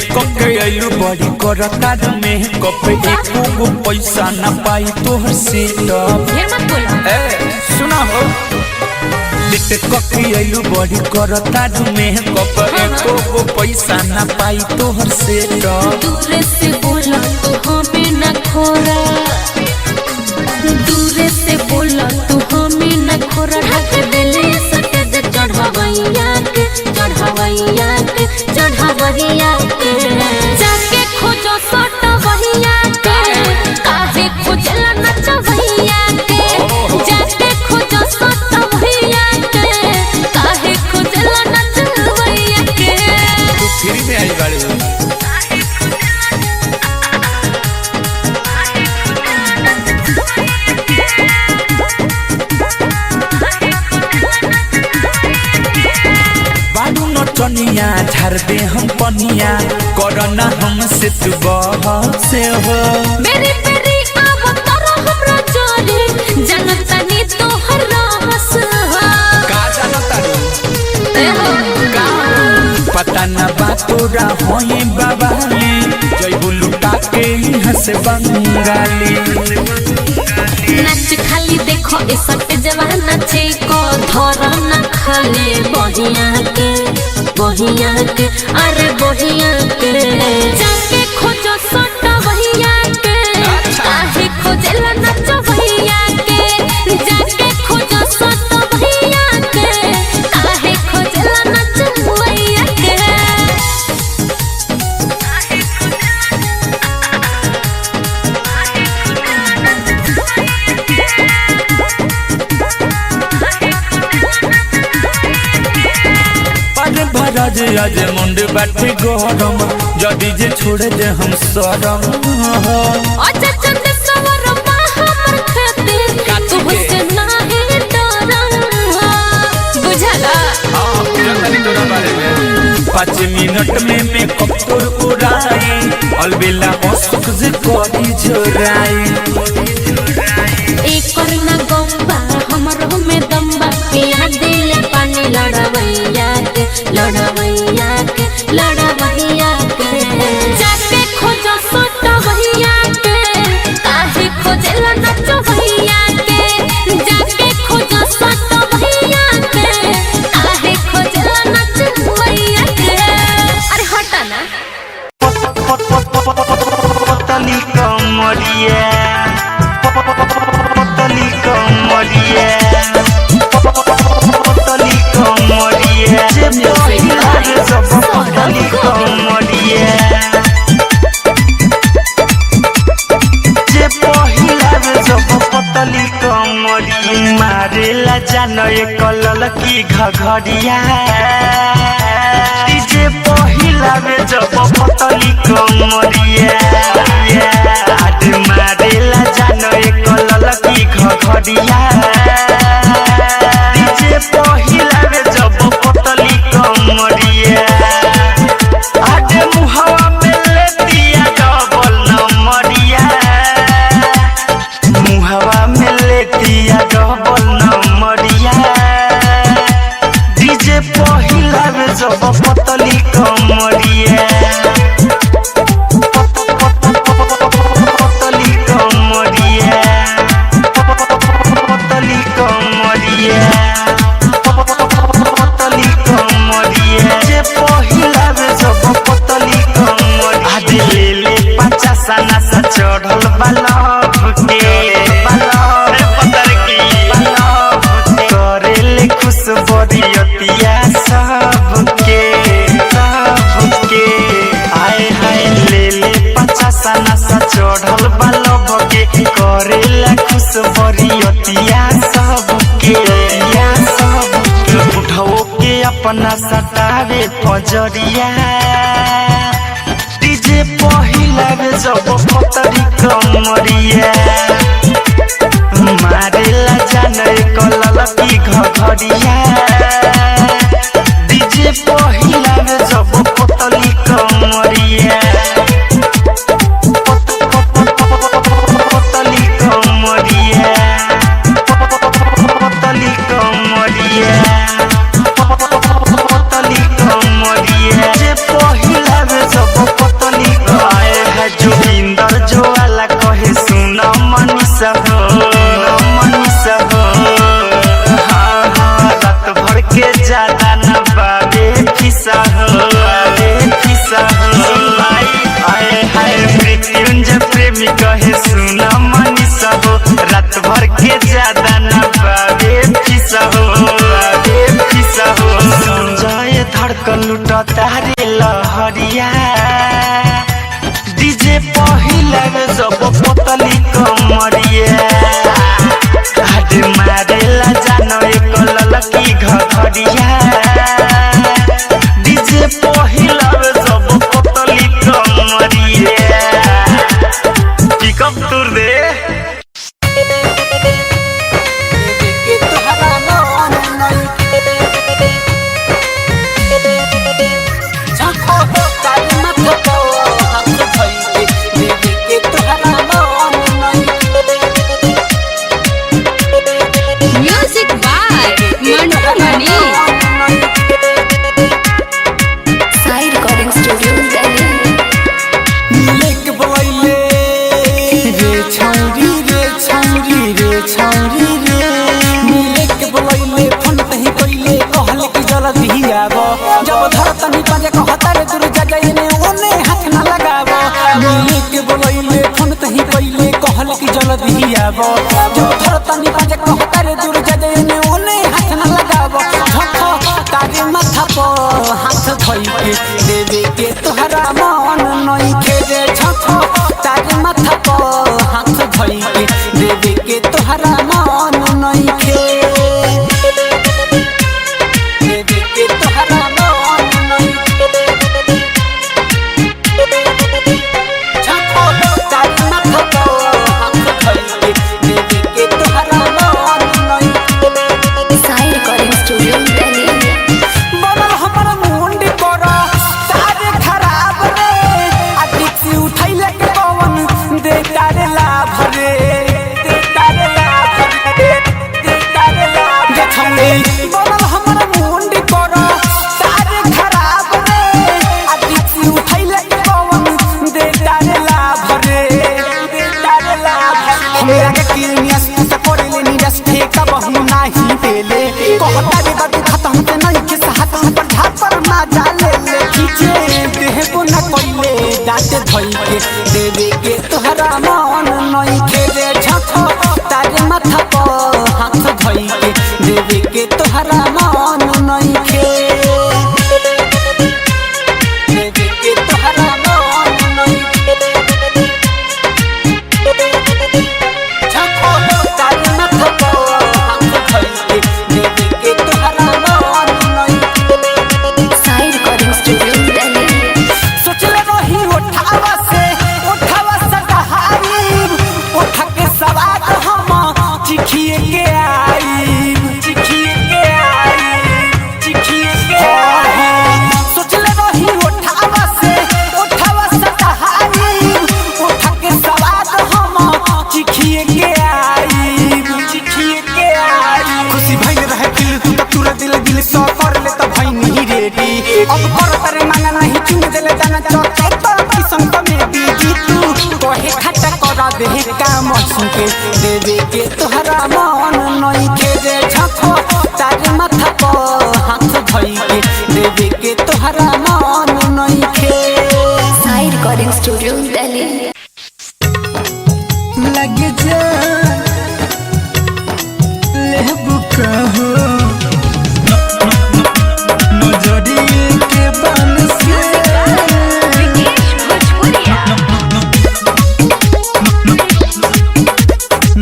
कके आयु बड़ी करता में कपे एको गो पैसा न पाई तोहर से ए सुना हो लेट कके आयु बड़ी करता में कपे एको गो पैसा न पाई तोहर से दूर से बोला तो हमें न खोरा दूर से बोला तो हमें न खोरा ढक देले सटद चढ़ावैया के जाके खोजो सटवैया के काहे खोजला नचवैया के जाके खोजो सटवैया के काहे खोजला नचवैया के तू फ्री में आई गाड़ी चनिया झार दे हम पनिया करना हमसे तू बहसे हो मेरी मेरी आव तोरा हमरा चोरी जनता नी तोहर रहस हो का जानता रे ए हो का पता न बा तोरा होई बाबाली जय बुलुटा के हंस बंगाली नाच खाली देखो ए सट जवान नाचे को धर न खाले बहिया के अरे बहिया के जाके खोजो सट बहिया के काहे खोजला नच बहिया के जाके खोजो सट बहिया के काहे खोजला नच बहिया के भरज आज मुंड बाटे गरम जदी जे छोड़ दे हम शरम अच्छा चंद सवर हमर खातिर तू से नाही डरम बुझला हां पूरा तोरा बारे में 5 मिनट में मेकअप तोर उड़ाई अलबेला असुक जे करी जोराई एक करना गंबा हमर में दंबा पिया दिल पानी लड़वैया के जाके खोजो सटवैया के काहे खोजला नचवैया के जाके खोजो सटवैया के काहे खोजला नचवैया के अरे हटा ना पतली कमरिया पतली कमरिया जे पहिला रे सब पतली कमरिया जे पहिला रे सब पतली कमरिया मारेला जानो एक ललकी घघरिया जे पहिला रे सब पतली कमरिया आज मारेला जानो एक ललकी घघरिया जे पहिला रे जब पतली कमरिया आज मुहवा में लेतिया डबल नंबरिया मुहवा में लेतिया डबल नंबरिया डीजे पहिला रे जब पतली कमरिया पतली कमरिया पतली कमरिया पतली कमरिया जे पहिला रे सब पतली कमरिया आज ले ले 50 नशा चढ़ल बालभ के पतर की करे ले खुश बरियतिया सबके आए हाय ले ले 50 नशा चढ़ल बालभ के करे ले खुश बरियतिया सबके उठाओ के अपना सतावे फजरिया डीजे पहिला रे जब पतली कमरिया मारेला जाने ललकी घघरिया डीजे पहिला रे जब पतली कमरिया पतली कमरिया पतली कमरिया पतली कमरिया जे पहिला रे जब लुटा तारे लहरिया डीजे पहिला रे सब पतली कमरिया हाथ मारेला जानो एक ललकी घघरिया डीजे पहिला रे सब पतली कमरिया पिकअप टूर दे देवे के तोहरा मन नहीं खेले छखो तारे माथा पर हाथ धई के देवे के तोहरा मन नहीं खेले देवे के तोहरा मन नहीं छखो तारे माथा पर हाथ धई के देवे के तोहरा मन नहीं साइड रिकॉर्डिंग स्टूडियो दिल्ली देवे के तोहरा मन नहीं खेले छखो तारे माथा पर हाथ धई के देवे के तोहरा मन नहीं खेले देवे के तोहरा मन नहीं छखो तारे माथा पर हाथ धई के देवे के तोहरा मन नहीं साइड रिकॉर्डिंग स्टूडियो दिल्ली सोचले रही उठावा से सवाद हम चिखिए के आई सोचले रही उठावा से सहारी उठा के सवाद हम चिखिए के आई खुशी भइल रहे दिल तू तो तुरा दिल सो कर ले त भइनी रेडी अब कर तरे माना नहीं चुन देले दाना चौक की संग में बीजी तू कहे खट्टा करा दे काम सुके देवे के तोहरा मन नहीं खेले छखो तारे माथा पर हाथ धई के देवे के तोहरा मन नहीं खेले साइड रिकॉर्डिंग स्टूडियो दिल्ली लग जा लेबू कहो नजरिए के बन से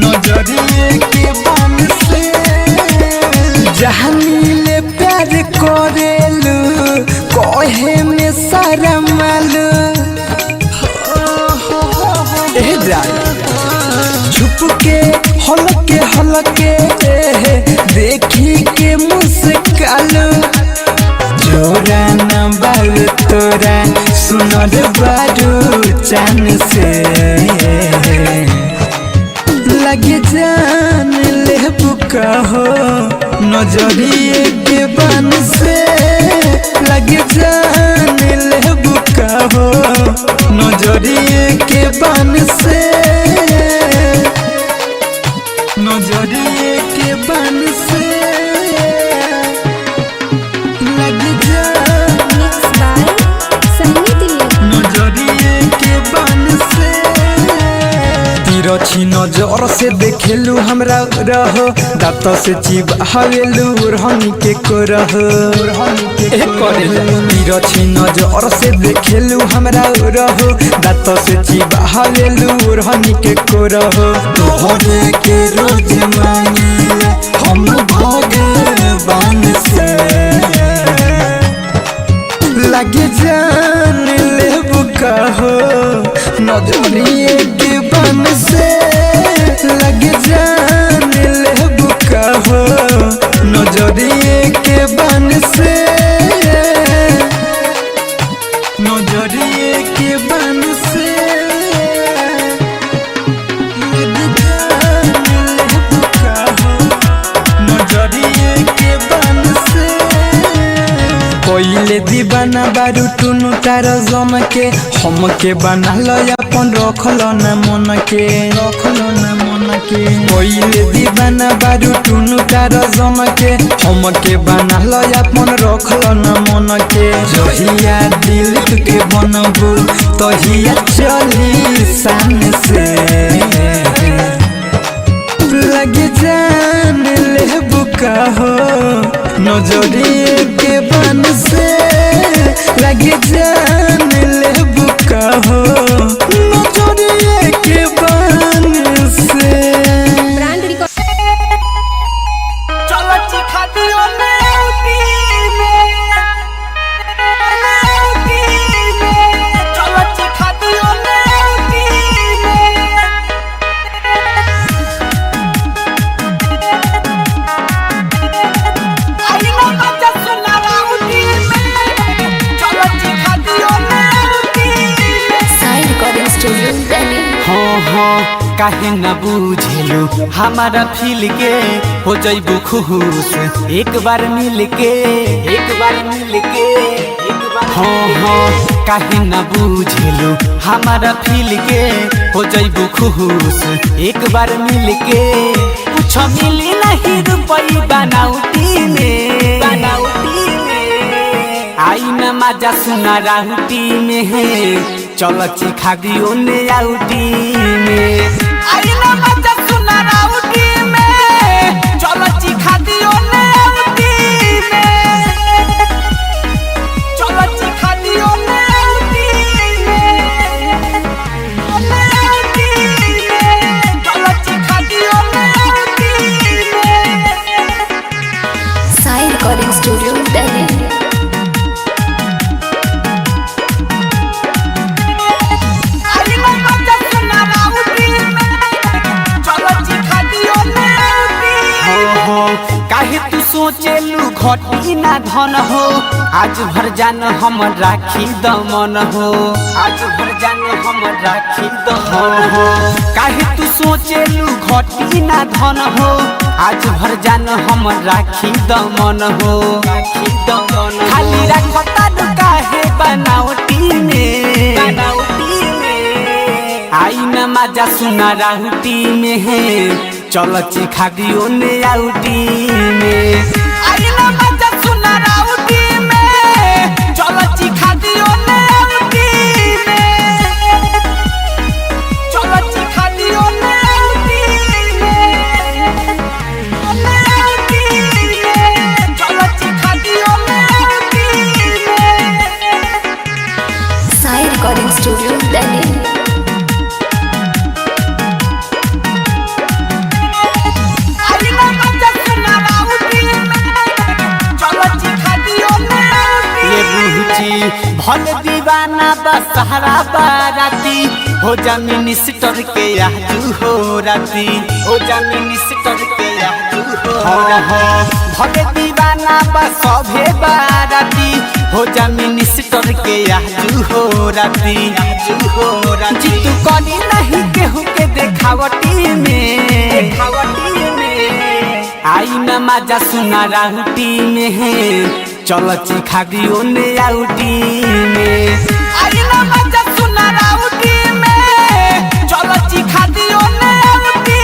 नजरिए के बन से जहाँ मिले प्यार करेलू कहे में शरमालू छुप के हलके देखी के मुस्कालू जोरा न बाल तोरा सुनर बारू चान से लगे जान लेबू कहो नजरिए के बन से लगे जान लेबू कहो नजरिए के बन से नजरिए के बन से लग जा नजरिए के बन से तीर छिन नजर से देखेलू हमरा रहो दांत से चिबावेलू रहनी के करहो तिरछी नजर से देखेलू हमरा रहो दांत से चिबावेलू रहनी के करहो तोहरे के रोज मांगे हम भगवान से लगे जान लेबू कहो नजरिए के बन से लगे जान लेबू कहो नजरिए के बन से नजरिए के बन से लगे जान लेबू कहो नजरिए के बन से कोइले दीवाना बारू टुनु तार जम के हम के बना लो अपन रखलो न मन के कोइले दीवाना बारू टुनु तार जम के हम के बना लो अपन रखलो न मन के जहिया दिल के बनबू तहिया चली सान से लगे जान लेबू कहो नजरिए के बन से लगे जान लेबू कहो नजरिए के बन से चलो चिखा दियो नेउती में चलो चिखा दियो नेउती में आई ना बच्चा सुना राउती में चलो चिखा दियो नेउती में साइड रिकॉर्डिंग स्टूडियो दिल्ली। हाँ काहे न बुझेलू हमारा फील के हो जइबू खुश एक बार मिल के हाँ काहे न बुझेलू हमारा फील के हो जइबू खुश एक बार मिल के कुछ मिली नहीं रुपई बनाउटी में आई न मजा सुना राउटी में है चल चिखा दियो ने आउटी में आई ना बच्चा सुना राउती में चलो चिखा दियो नेउती में चलो चिखा दियो नेउती में चलो चिखा दियो नेउती में साइड रिकॉर्डिंग स्टूडियो दिल्ली। आई ना बच्चा सुना राउती में चलो चिखा दियो नेउती काहे तू सोचेलू घटी ना धन हो आज भर जान हम राखी दमन हो आज भर जान हम राखी दमन हो काहे तू सोचेलू घटी ना धन हो आज भर जान हम राखी दमन हो खाली रखता काहे बनावटी में आई न मजा सुना राउटी में है चल चिखा दियो ने आउटी में आई ना बच्चा सुना राउती में चलो चिखा दियो नेउती में चलो चिखा दियो नेउती में चलो चिखा दियो नेउती में साइड रिकॉर्डिंग स्टूडियो दिल्ली। आई ना बच्चा सुना राउती में चलो चिखा दियो नेउती ये बुझी भल दीवाना बसहरा बाराती हो जा मिनिस्टर के आजू हो राती हो जा मिनिस्टर के आजू हो राती भले दीवाना बसभे बाराती हो जा मिनिस्टर के आजू हो राती जीतू करी नहीं केहू के देखावटी में आई न मजा सुना राउटी में है चल चिखा दियो ने आउटी में आई ना बच्चा सुना राउती में चलो चिखा दियो नेउती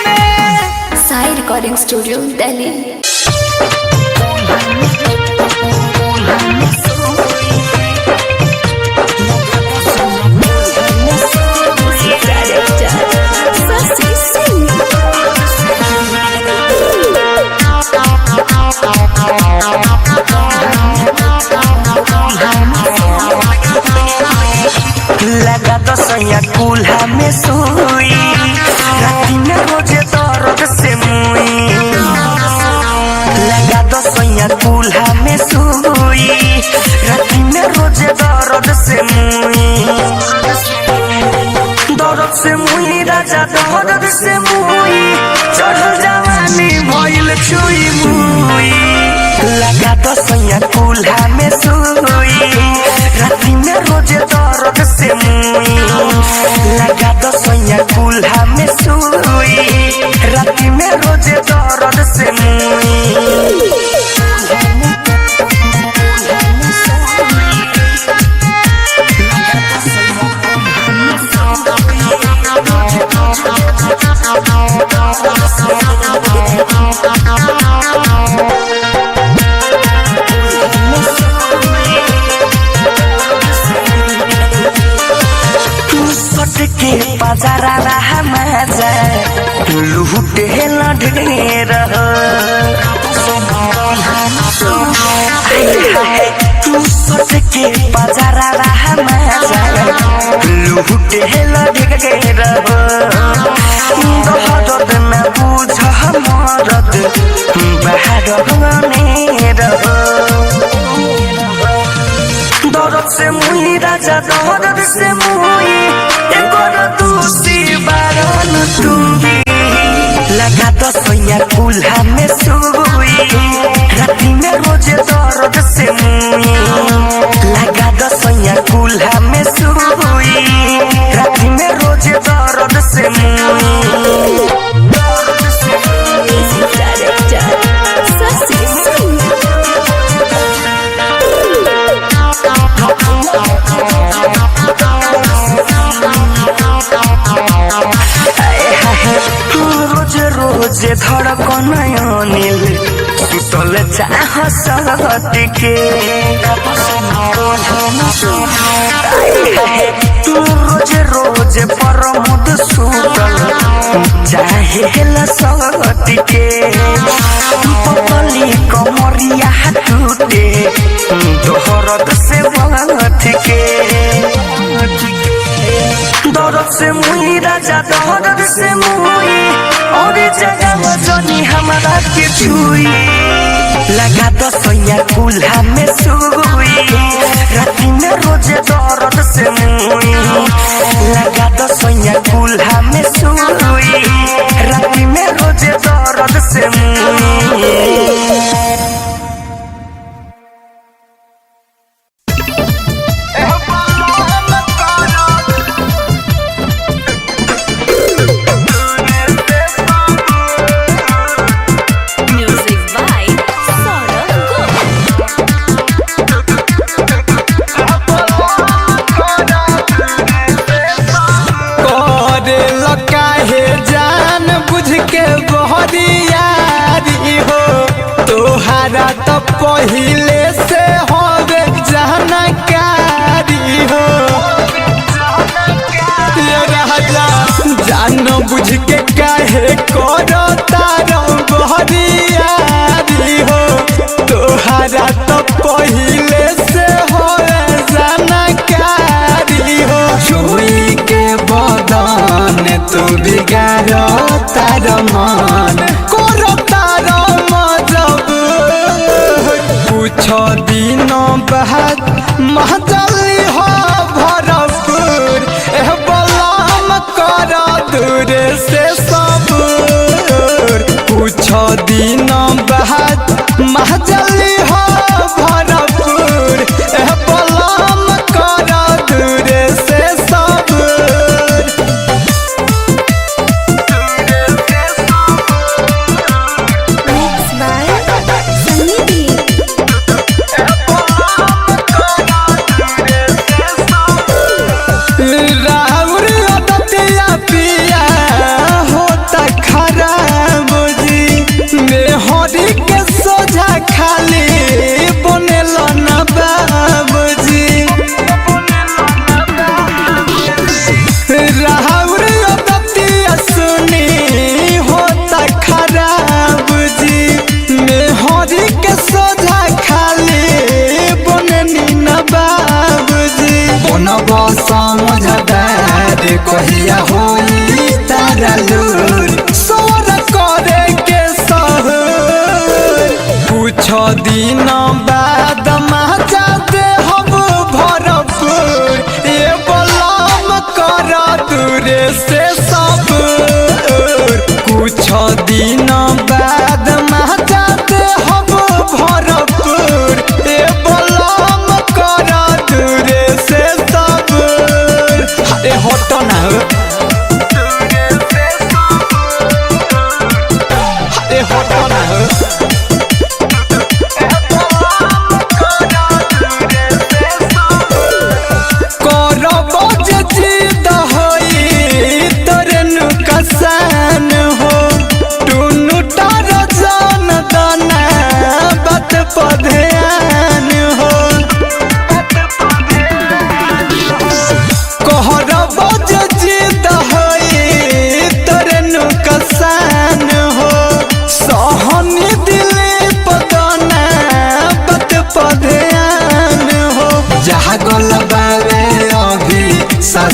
में side recording studio Delhi. Sexy बाजारा रहा मजा लूटे न ढेर तू सच के बाजारा रहा मजा लूटे न ढेर दहरद न बुझ मरद बाहर दरद से मुई राजा दरद से मुई एकर दूसरी बारन तुमी लगा तो सोया कुल्हा में सुई राती में रोज दर्द से मुई लगा तो सोया कुल्हा में सुई राती में रोज दर्द से मुई रोज रोज धड़कन अनिल सुतल चाह सत के तू रोज रोज परमुद सुतल चाहे सत के पतली कमरिया टूटे दोहरद से बंध के दर्द से मुई राजा दर्द से मुई और जगह जनी हमारा के छुई लगा तो सोया कुल्हा में सुई राती में रोज दर्द से मुई लगा तो सोया कुल्हा में सुई राती में रोज दर्द से मुई पहिले से होवे जानकारी हो राजा जान बुझ के काहे करो तारो बहरियारी हो तोहरा तो पहिले से होवे जानकारी हो छुई के बदन तू बिगाड़ो तारो मन करो तारो कुछ दिनों बाद महजली हो भरपूर बलाम कर दूर से सबूर कुछ दिनों बाद महजली हो भरपूर बलाम कर दूर से सबूर समझदार कहिया होई तारा लूर सोर करे के सहूर कुछ दिन बाद मजा दे हम भरपूर ये बलाम कर दूर से सबूर कुछ दिन बाद मजा दे हम भरपूर ये बलाम कर दूर से हटो ना हटो ना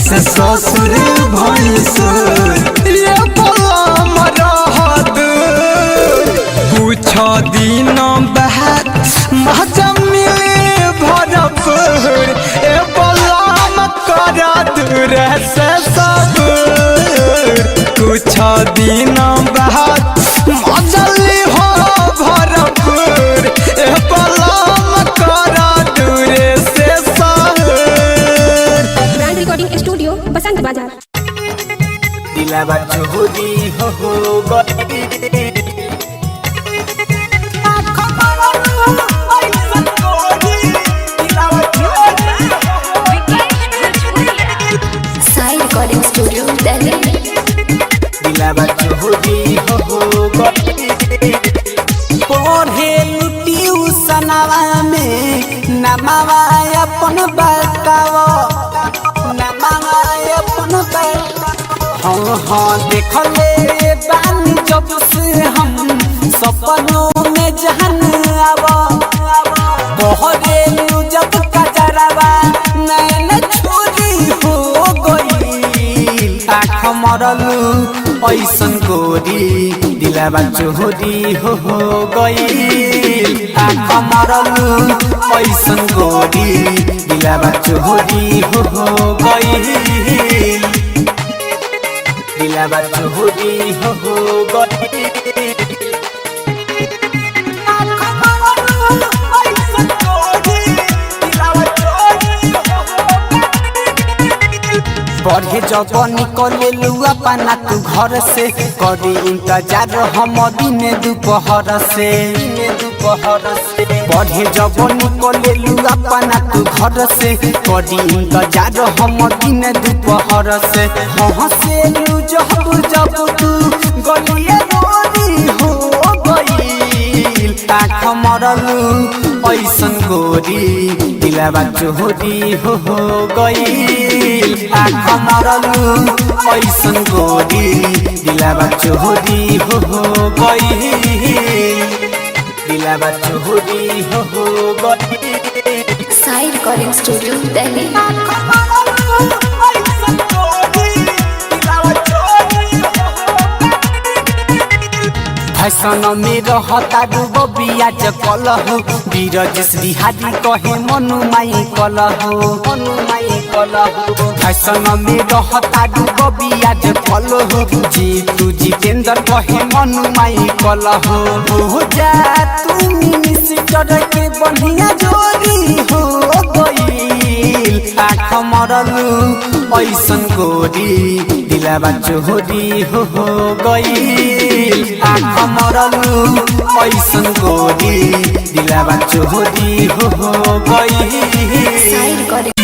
कैसे ससुर भैंसुर ये पलम रहत कुछ दिन बाद मजा मिले भरपूर ए पलम कर दूर से सबूर कुछ दिन बाद मजली हो भरपूर ए पलम कर दूर से सबूर। ब्रांड रिकॉर्डिंग स्टूडियो बसंत बाजार। दिलावा चोरी हो गई साई रिकॉर्डिंग स्टूडियो दिल्ली। दिलावा चोरी हो गई पढ़े ट्यूशनवा में नमावा अपन बताओ नमावा अपन बताओ हाँ देखले बानी जब से हम सपनों में जहन आवा बहरे जब कजरवा नैन छोरी हो गई आँख मरलू ऐसन गोरी दिलावा चोरी हो गई आँख मरलू ऐसन गोरी दिलावा चोरी हो गई दिलावा चोरी हो गई पढ़े जब निकले लुआ पाना तू घर से करी इंतजार हम दिन दोपहर से पढ़े जब निकले लुआ पाना तू घर से करी इंतजार हम दिन दोपहर से हंसे लू जब तू गलिए रोरी हो गई आँख मरलू ऐसन गोरी दिलावा चोरी हो गई आँख मरलू ऐसन गोरी दिलावा चोरी हो गई दिलावा चोरी हो गई साई रिकॉर्डिंग स्टूडियो दिल्ली। फैशन में रहता डूबो बियाज कलहो बीरजस बिहारी कहे मनु माई कलहो फैशन में रहता डूबो बियाज कलहो जीतू जितेंद्र कहे मनु माई कलहो हो जा तू मिनिस्टर के बढ़िया जोड़ी हो गई आँख मरलू ऐसन गोरी दिलावा चोरी हो गई आँख मरलू ऐसन गोरी दिलावा चोरी हो गई।